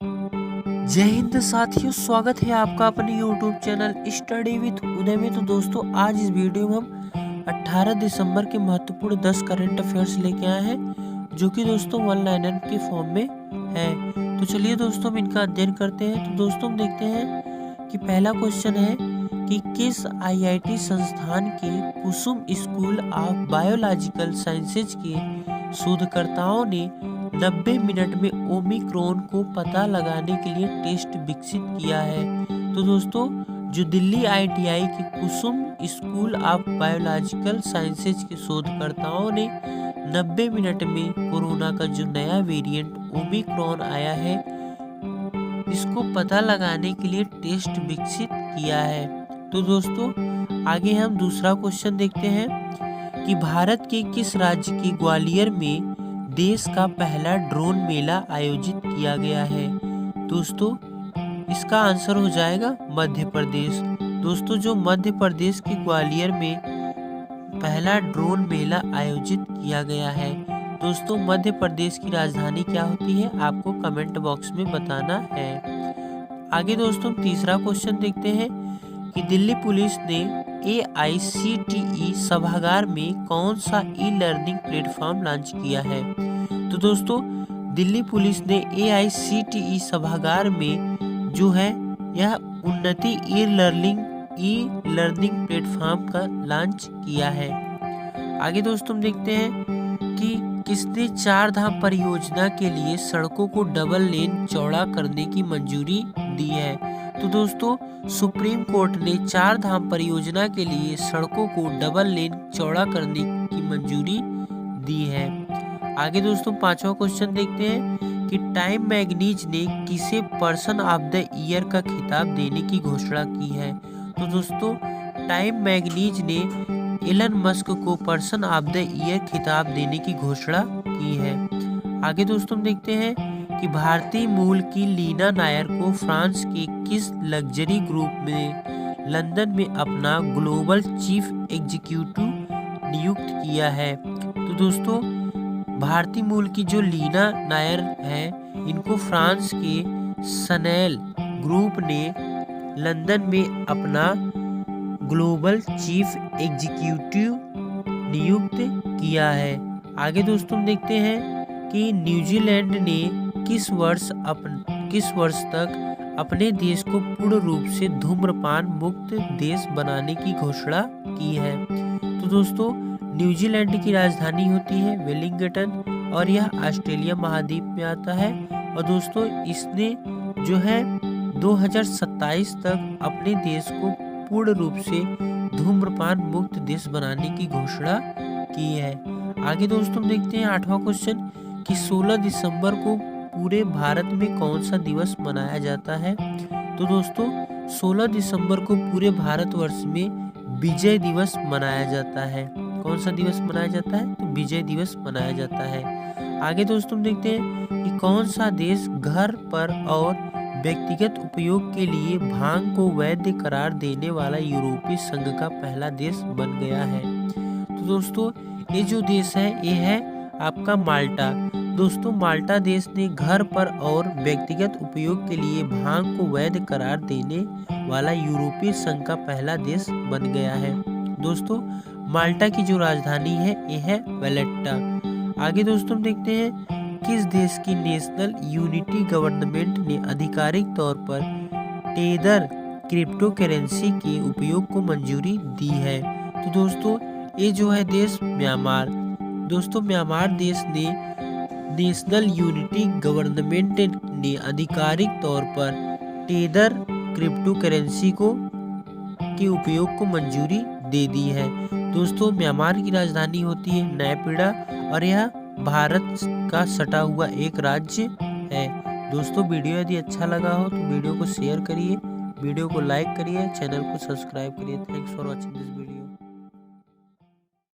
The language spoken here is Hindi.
जय हिंद साथियों, स्वागत है आपका अपने यूट्यूब चैनल स्टडी विथ उदय में। तो दोस्तों, आज इस वीडियो में हम 18 दिसंबर के महत्वपूर्ण 10 करंट अफेयर्स लेके आए हैं, जो कि दोस्तों वन लाइनर के फॉर्म में है। तो चलिए दोस्तों, हम इनका अध्ययन करते हैं। तो दोस्तों, हम देखते हैं कि पहला क्वेश्चन है कि किस IIT संस्थान के कुसुम स्कूल ऑफ बायोलॉजिकल साइंसेज के शोधकर्ताओं ने 90 मिनट में ओमिक्रॉन को पता लगाने के लिए टेस्ट विकसित किया है। तो दोस्तों, जो दिल्ली IIT के कुसुम स्कूल ऑफ बायोलॉजिकल साइंसेज के शोधकर्ताओं ने 90 मिनट में कोरोना का जो नया वेरिएंट ओमिक्रॉन आया है, इसको पता लगाने के लिए टेस्ट विकसित किया है। तो दोस्तों, आगे हम दूसरा क्वेश्चन देखते हैं कि भारत के किस राज्य के ग्वालियर में देश का पहला ड्रोन मेला आयोजित किया गया है। दोस्तों, इसका आंसर हो जाएगा मध्य प्रदेश। दोस्तों, जो मध्य प्रदेश के ग्वालियर में पहला ड्रोन मेला आयोजित किया गया है। दोस्तों, मध्य प्रदेश की राजधानी क्या होती है, आपको कमेंट बॉक्स में बताना है। आगे दोस्तों, तीसरा क्वेश्चन देखते हैं कि दिल्ली पुलिस ने AICTE सभागार में कौन सा ई-लर्निंग प्लेटफॉर्म लॉन्च किया है। तो दोस्तों, दिल्ली पुलिस ने AICTE सभागार में जो है यह उन्नति ई लर्निंग प्लेटफॉर्म का लॉन्च किया है। आगे दोस्तों, हम देखते हैं कि किसने चार धाम परियोजना के लिए सड़कों को डबल लेन चौड़ा करने की मंजूरी दी है। तो दोस्तों, सुप्रीम कोर्ट ने चार धाम परियोजना के लिए सड़कों को डबल लेन चौड़ा करने की मंजूरी दी है। आगे दोस्तों, पांचवा क्वेश्चन देखते हैं कि टाइम मैगजीन ने किसे पर्सन ऑफ द ईयर का खिताब देने की घोषणा की है। तो दोस्तों, टाइम मैगजीन ने एलन मस्क को पर्सन ऑफ द ईयर खिताब देने की घोषणा की है। आगे दोस्तों, हम देखते हैं कि भारतीय मूल की लीना नायर को फ्रांस के किस लग्जरी ग्रुप ने लंदन में अपना ग्लोबल चीफ एग्जीक्यूटिव नियुक्त किया है। तो दोस्तों, भारतीय मूल की जो लीना नायर है, इनको फ्रांस के शनैल ग्रुप ने लंदन में अपना ग्लोबल चीफ एग्जीक्यूटिव नियुक्त किया है। आगे दोस्तों, देखते हैं कि न्यूजीलैंड ने किस वर्ष तक अपने देश को पूर्ण रूप से धूम्रपान मुक्त देश बनाने की घोषणा की है। तो दोस्तों, न्यूजीलैंड की राजधानी होती है वेलिंगटन और यह ऑस्ट्रेलिया महाद्वीप में आता है। और दोस्तों, इसने जो है 2027 तक अपने देश को पूर्ण रूप से धूम्रपान मुक्त देश बनाने की घोषणा की है। आगे दोस्तों, देखते हैं आठवां क्वेश्चन कि 16 दिसंबर को पूरे भारत में कौन सा दिवस मनाया जाता है। तो दोस्तों, 16 दिसंबर को पूरे भारतवर्ष में विजय दिवस मनाया जाता है। कौन सा दिवस मनाया जाता है, तो विजय दिवस मनाया जाता है। आगे दोस्तों, देखते हैं कि कौन सा देश घर पर और व्यक्तिगत उपयोग के लिए भांग को वैध करार देने वाला यूरोपीय संघ का पहला देश बन गया है। तो दोस्तों, ये जो देश है, ये है आपका माल्टा। दोस्तों, माल्टा देश ने घर पर और व्यक्तिगत उपयोग के लिए भांग को वैध करार देने वाला यूरोपीय संघ का पहला देश बन गया है। दोस्तों, माल्टा की जो राजधानी है, यह है वैलेट्टा। आगे दोस्तों, देखते हैं किस देश की नेशनल यूनिटी गवर्नमेंट ने आधिकारिक तौर पर टेदर क्रिप्टो करेंसी के उपयोग को मंजूरी दी है। तो दोस्तों, ये जो है देश म्यांमार। दोस्तों, म्यांमार देश ने नेशनल यूनिटी गवर्नमेंट ने आधिकारिक तौर पर टेदर क्रिप्टो करेंसी के उपयोग को मंजूरी दे दी है। दोस्तों, म्यांमार की राजधानी होती है नैपिडा और यह भारत का सटा हुआ एक राज्य है। दोस्तों, वीडियो यदि अच्छा लगा हो तो वीडियो को शेयर करिए, वीडियो को लाइक करिए, चैनल को सब्सक्राइब करिए। Thanks for watching this video.